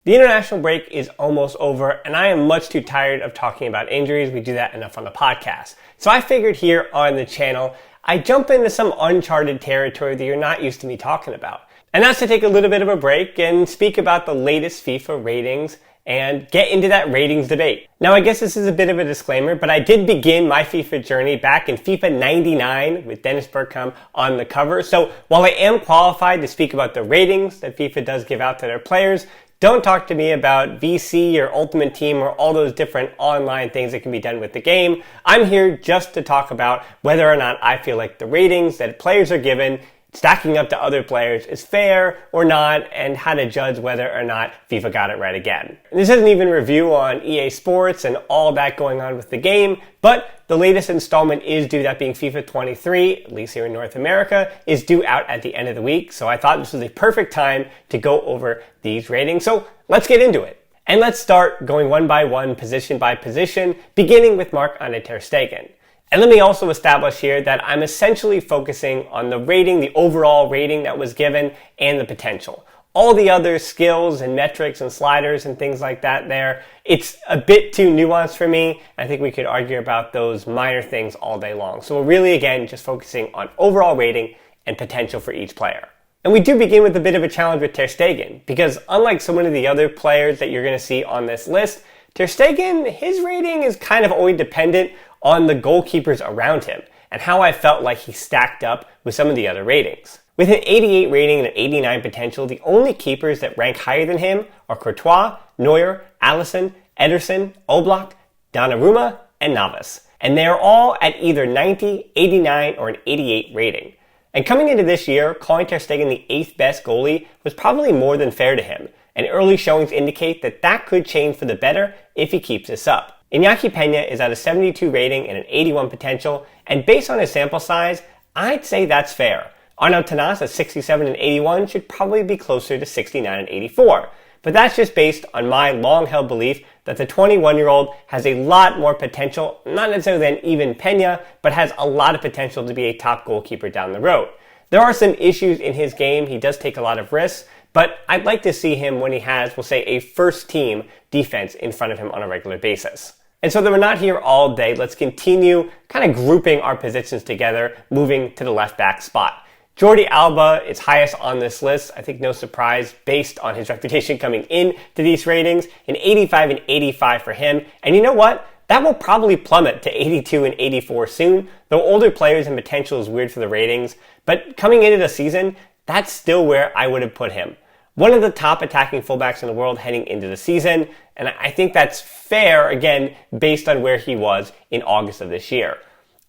The international break is almost over, and I am much too tired of talking about injuries. We do that enough on the podcast. So I figured here on the channel, I jump into some uncharted territory that you're not used to me talking about. And that's to take a little bit of a break and speak about the latest FIFA ratings and get into that ratings debate. Now, I guess this is a bit of a disclaimer, but I did begin my FIFA journey back in FIFA 99 with Dennis Bergkamp on the cover. So while I am qualified to speak about the ratings that FIFA does give out to their players, don't talk to me about VC or Ultimate Team or all those different online things that can be done with the game. I'm here just to talk about whether or not I feel like the ratings that players are given stacking up to other players is fair or not, and how to judge whether or not FIFA got it right again. And this isn't even a review on EA Sports and all that going on with the game, but the latest installment is due, that being FIFA 23, at least here in North America, is due out at the end of the week. So I thought this was a perfect time to go over these ratings. So let's get into it. And let's start going one by one, position by position, beginning with Marc-Andre ter Stegen. And let me also establish here that I'm essentially focusing on the rating, the overall rating that was given, and the potential. All the other skills and metrics and sliders and things like that there, it's a bit too nuanced for me. I think we could argue about those minor things all day long. So we're really, again, just focusing on overall rating and potential for each player. And we do begin with a bit of a challenge with ter Stegen, because unlike so many of the other players that you're going to see on this list, ter Stegen, his rating is kind of always dependent on the goalkeepers around him and how I felt like he stacked up with some of the other ratings. With an 88 rating and an 89 potential, the only keepers that rank higher than him are Courtois, Neuer, Alisson, Ederson, Oblak, Donnarumma, and Navas. And they are all at either 90, 89, or an 88 rating. And coming into this year, calling ter Stegen the 8th best goalie was probably more than fair to him, and early showings indicate that that could change for the better if he keeps this up. Iñaki Peña is at a 72 rating and an 81 potential, and based on his sample size, I'd say that's fair. Arnaud Tenas at 67 and 81 should probably be closer to 69 and 84. But that's just based on my long-held belief that the 21-year-old has a lot more potential, not necessarily than even Peña, but has a lot of potential to be a top goalkeeper down the road. There are some issues in his game. He does take a lot of risks, but I'd like to see him when he has, we'll say, a first-team defense in front of him on a regular basis. And so that we're not here all day, let's continue kind of grouping our positions together, moving to the left back spot. Jordi Alba is highest on this list. I think no surprise based on his reputation coming in to these ratings. An 85 and 85 for him. And you know what? That will probably plummet to 82 and 84 soon, though older players and potential is weird for the ratings. But coming into the season, that's still where I would have put him. One of the top attacking fullbacks in the world heading into the season, and I think that's fair, again, based on where he was in August of this year.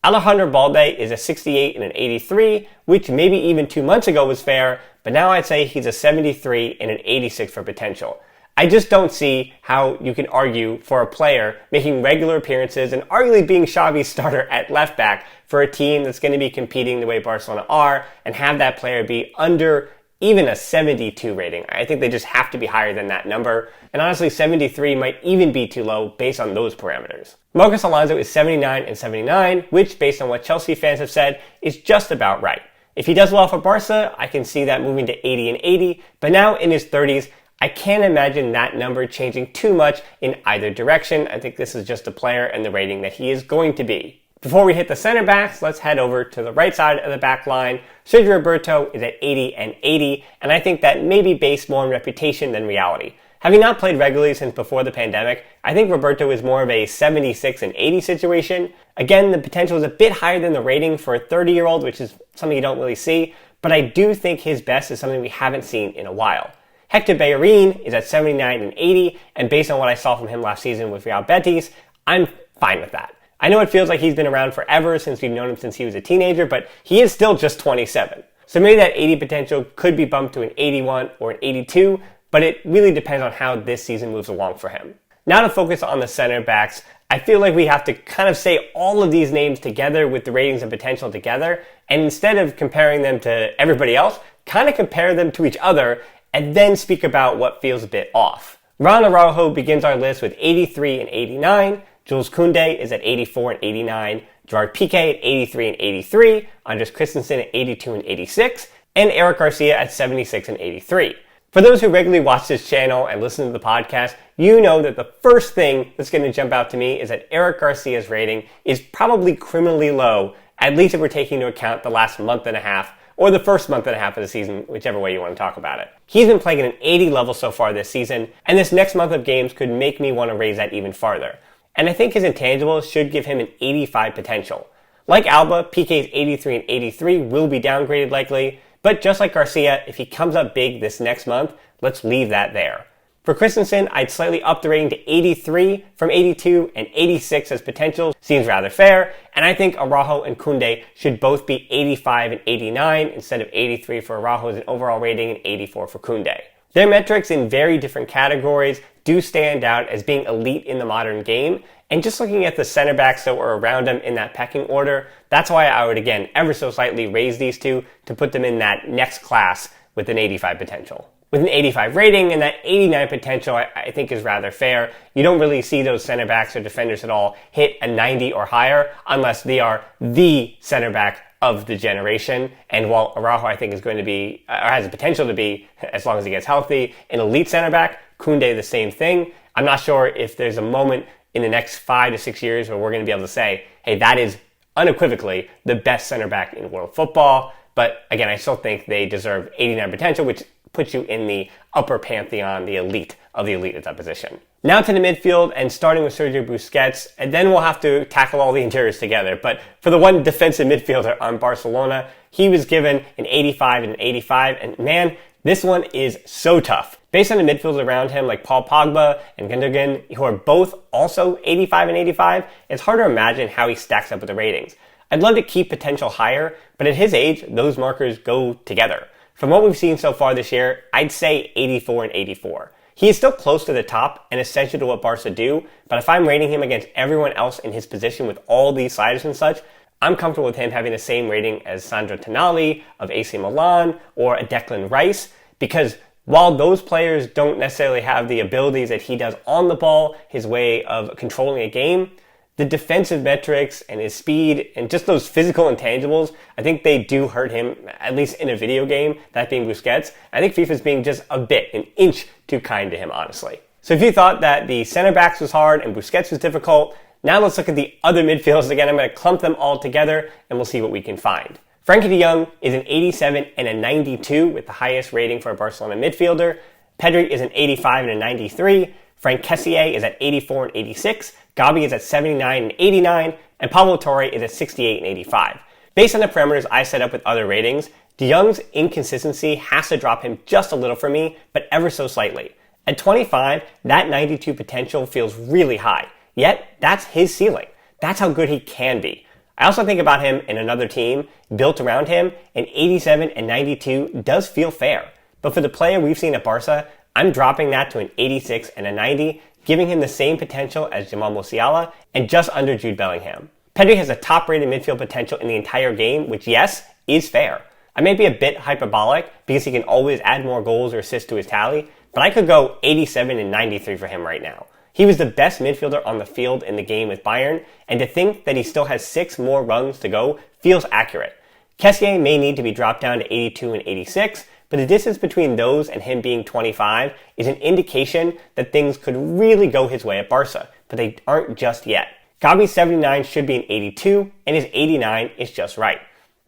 Alejandro Balde is a 68 and an 83, which maybe even 2 months ago was fair, but now I'd say he's a 73 and an 86 for potential. I just don't see how you can argue for a player making regular appearances and arguably being Xavi's starter at left back for a team that's going to be competing the way Barcelona are and have that player be under even a 72 rating. I think they just have to be higher than that number. And honestly, 73 might even be too low based on those parameters. Marcos Alonso is 79 and 79, which, based on what Chelsea fans have said, is just about right. If he does well for Barca, I can see that moving to 80 and 80, but now in his 30s, I can't imagine that number changing too much in either direction. I think this is just a player and the rating that he is going to be. Before we hit the center backs, let's head over to the right side of the back line. Sergio Roberto is at 80 and 80, and I think that may be based more on reputation than reality. Having not played regularly since before the pandemic, I think Roberto is more of a 76 and 80 situation. Again, the potential is a bit higher than the rating for a 30-year-old, which is something you don't really see, but I do think his best is something we haven't seen in a while. Hector Bellerin is at 79 and 80, and based on what I saw from him last season with Real Betis, I'm fine with that. I know it feels like he's been around forever since we've known him since he was a teenager, but he is still just 27. So maybe that 80 potential could be bumped to an 81 or an 82, but it really depends on how this season moves along for him. Now to focus on the center backs, I feel like we have to kind of say all of these names together with the ratings and potential together, and instead of comparing them to everybody else, kind of compare them to each other and then speak about what feels a bit off. Ron Araujo begins our list with 83 and 89, Jules Koundé is at 84 and 89, Gerard Piqué at 83 and 83, Andres Christensen at 82 and 86, and Eric Garcia at 76 and 83. For those who regularly watch this channel and listen to the podcast, you know that the first thing that's going to jump out to me is that Eric Garcia's rating is probably criminally low, at least if we're taking into account the last month and a half, or the first month and a half of the season, whichever way you want to talk about it. He's been playing at an 80 level so far this season, and this next month of games could make me want to raise that even farther. And I think his intangibles should give him an 85 potential. Like Alba, PK's 83 and 83 will be downgraded likely, but just like Garcia, if he comes up big this next month, let's leave that there. For Christensen, I'd slightly up the rating to 83 from 82, and 86 as potential seems rather fair, and I think Araujo and Koundé should both be 85 and 89 instead of 83 for Araujo as an overall rating and 84 for Koundé. Their metrics in very different categories do stand out as being elite in the modern game, and just looking at the center backs that were around them in that pecking order, that's why I would again ever so slightly raise these two to put them in that next class with an 85 potential. With an 85 rating and that 89 potential, I think is rather fair. You don't really see those center backs or defenders at all hit a 90 or higher unless they are the center back of the generation. And while Araujo, I think, is going to be, or has the potential to be, as long as he gets healthy, an elite center back, Koundé the same thing. I'm not sure if there's a moment in the next 5 to 6 years where we're going to be able to say, hey, that is unequivocally the best center back in world football. But again, I still think they deserve 89 potential, which puts you in the upper pantheon, the elite of the elite at that position. Now to the midfield, and starting with Sergio Busquets, and then we'll have to tackle all the interiors together. But for the one defensive midfielder on Barcelona, he was given an 85 and an 85, and man, this one is so tough. Based on the midfielders around him, like Paul Pogba and Gundogan, who are both also 85 and 85, it's hard to imagine how he stacks up with the ratings. I'd love to keep potential higher, but at his age, those markers go together. From what we've seen so far this year, I'd say 84 and 84. He is still close to the top and essential to what Barca do, but if I'm rating him against everyone else in his position with all these sliders and such, I'm comfortable with him having the same rating as Sandro Tonali of AC Milan or a Declan Rice, because while those players don't necessarily have the abilities that he does on the ball, his way of controlling a game, the defensive metrics and his speed and just those physical intangibles, I think they do hurt him, at least in a video game, that being Busquets. I think FIFA's being just a bit, an inch too kind to him, honestly. So if you thought that the center backs was hard and Busquets was difficult, now let's look at the other midfielders again. I'm going to clump them all together and we'll see what we can find. Frankie de Jong is an 87 and a 92 with the highest rating for a Barcelona midfielder. Pedri is an 85 and a 93. Frank Kessié is at 84 and 86. Gabi is at 79 and 89. And Pablo Torre is at 68 and 85. Based on the parameters I set up with other ratings, de Jong's inconsistency has to drop him just a little for me, but ever so slightly. At 25, that 92 potential feels really high. Yet, that's his ceiling. That's how good he can be. I also think about him in another team built around him, and 87 and 92 does feel fair. But for the player we've seen at Barca, I'm dropping that to an 86 and a 90, giving him the same potential as Jamal Musiala and just under Jude Bellingham. Pedri has a top-rated midfield potential in the entire game, which, yes, is fair. I may be a bit hyperbolic because he can always add more goals or assists to his tally, but I could go 87 and 93 for him right now. He was the best midfielder on the field in the game with Bayern, and to think that he still has 6 more runs to go feels accurate. Kessié may need to be dropped down to 82 and 86, but the distance between those and him being 25 is an indication that things could really go his way at Barca, but they aren't just yet. Gabi's 79 should be an 82, and his 89 is just right.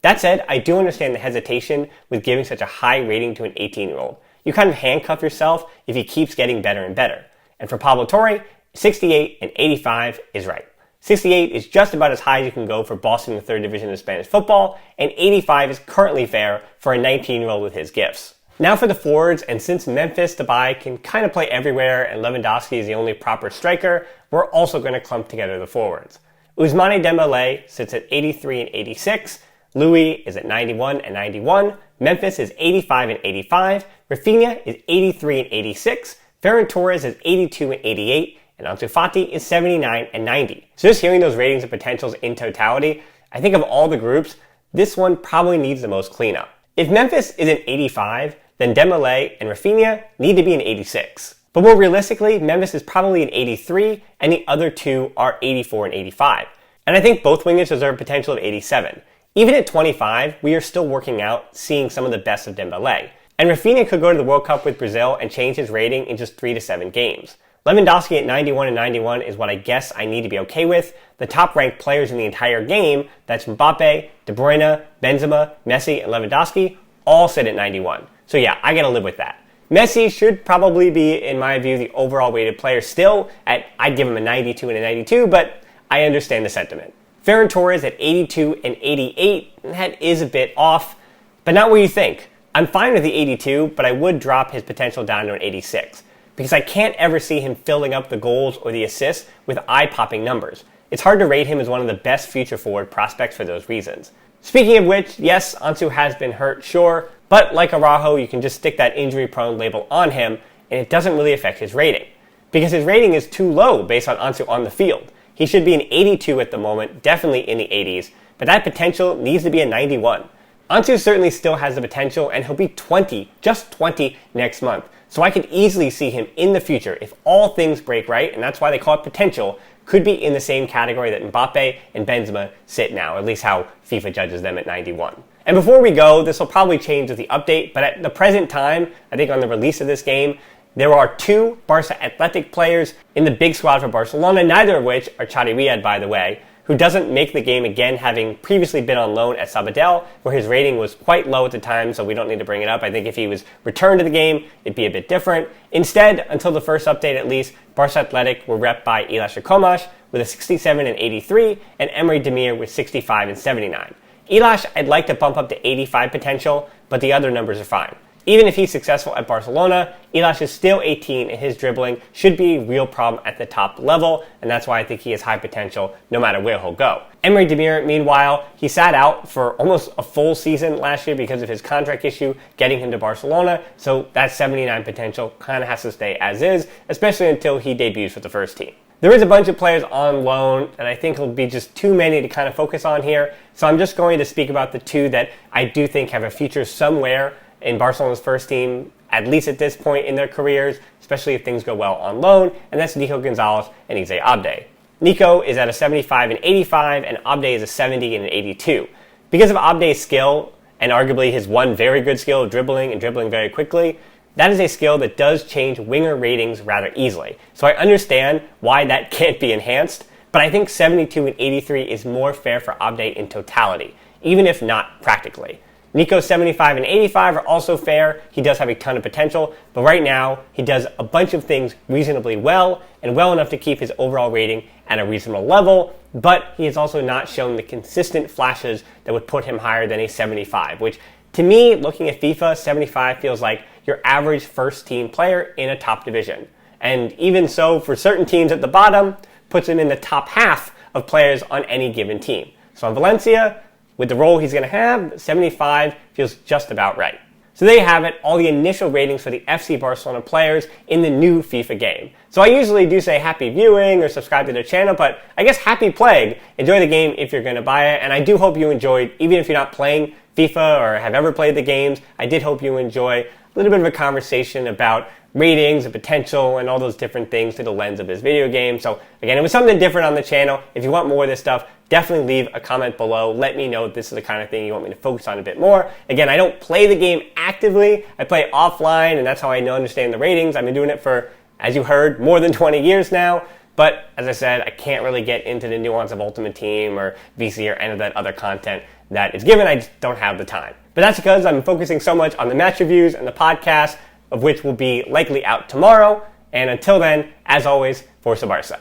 That said, I do understand the hesitation with giving such a high rating to an 18-year-old. You kind of handcuff yourself if he keeps getting better and better. And for Pablo Torre, 68 and 85 is right. 68 is just about as high as you can go for Boston in the 3rd division of Spanish football, and 85 is currently fair for a 19-year-old with his gifts. Now for the forwards, and since Memphis Depay can kind of play everywhere and Lewandowski is the only proper striker, we're also going to clump together the forwards. Ousmane Dembélé sits at 83 and 86, Louis is at 91 and 91, Memphis is 85 and 85, Rafinha is 83 and 86, Ferran Torres is 82 and 88, and Ansu Fati is 79 and 90. So just hearing those ratings and potentials in totality, I think of all the groups, this one probably needs the most cleanup. If Memphis is an 85, then Dembélé and Rafinha need to be an 86. But more realistically, Memphis is probably an 83, and the other two are 84 and 85. And I think both wingers deserve potential of 87. Even at 25, we are still working out seeing some of the best of Dembélé. And Rafinha could go to the World Cup with Brazil and change his rating in just 3 to 7 games. Lewandowski at 91 and 91 is what I guess I need to be okay with. The top-ranked players in the entire game, that's Mbappe, De Bruyne, Benzema, Messi, and Lewandowski, all sit at 91. So yeah, I gotta live with that. Messi should probably be, in my view, the overall weighted player still. I'd give him a 92 and a 92, but I understand the sentiment. Ferran Torres at 82 and 88, that is a bit off, but not what you think. I'm fine with the 82, but I would drop his potential down to an 86. Because I can't ever see him filling up the goals or the assists with eye-popping numbers. It's hard to rate him as one of the best future forward prospects for those reasons. Speaking of which, yes, Ansu has been hurt, sure, but like Araujo, you can just stick that injury-prone label on him, and it doesn't really affect his rating. Because his rating is too low based on Ansu on the field. He should be an 82 at the moment, definitely in the 80s, but that potential needs to be a 91. Ansu certainly still has the potential, and he'll be 20, just 20, next month. So I could easily see him in the future, if all things break right, and that's why they call it potential, could be in the same category that Mbappe and Benzema sit now, at least how FIFA judges them at 91. And before we go, this will probably change with the update, but at the present time, I think on the release of this game, there are 2 Barça Athlètic players in the big squad for Barcelona, neither of which are Chadi Riyad, by the way, who doesn't make the game again, having previously been on loan at Sabadell, where his rating was quite low at the time, so we don't need to bring it up. I think if he was returned to the game, it'd be a bit different. Instead, until the first update at least, Barça Athlètic were repped by Ilaix Comas with a 67 and 83, and Emery Demir with 65 and 79. Ilaix, I'd like to bump up to 85 potential, but the other numbers are fine. Even if he's successful at Barcelona, Ilaix is still 18 and his dribbling should be a real problem at the top level, and that's why I think he has high potential no matter where he'll go. Emery Demir, meanwhile, he sat out for almost a full season last year because of his contract issue getting him to Barcelona, so that 79 potential kind of has to stay as is, especially until he debuts for the first team. There is a bunch of players on loan that I think will be just too many to kind of focus on here, so I'm just going to speak about the 2 that I do think have a future somewhere in Barcelona's first team, at least at this point in their careers, especially if things go well on loan, and that's Nico Gonzalez and Eze Abde. Nico is at a 75 and 85, and Abde is a 70 and an 82. Because of Abde's skill, and arguably his one very good skill of dribbling and dribbling very quickly, that is a skill that does change winger ratings rather easily. So I understand why that can't be enhanced, but I think 72 and 83 is more fair for Abde in totality, even if not practically. Nico's 75 and 85 are also fair. He does have a ton of potential, but right now he does a bunch of things reasonably well and well enough to keep his overall rating at a reasonable level, but he has also not shown the consistent flashes that would put him higher than a 75, which to me, looking at FIFA, 75 feels like your average first team player in a top division. And even so, for certain teams at the bottom, puts him in the top half of players on any given team. So on Valencia, with the role he's going to have, 75 feels just about right. So there you have it, all the initial ratings for the FC Barcelona players in the new FIFA game. So I usually do say happy viewing or subscribe to their channel, but I guess happy playing. Enjoy the game if you're going to buy it, and I do hope you enjoyed, even if you're not playing FIFA or have ever played the games, I did hope you enjoy a little bit of a conversation about ratings and potential and all those different things through the lens of this video game. So again, it was something different on the channel. If you want more of this stuff, definitely leave a comment below. Let me know if this is the kind of thing you want me to focus on a bit more. Again, I don't play the game actively. I play offline, and that's how I understand the ratings. I've been doing it for, as you heard, more than 20 years now. But as I said, I can't really get into the nuance of Ultimate Team or VC or any of that other content that is given. I just don't have the time. But that's because I'm focusing so much on the match reviews and the podcast, of which will be likely out tomorrow. And until then, as always, Forza Barça.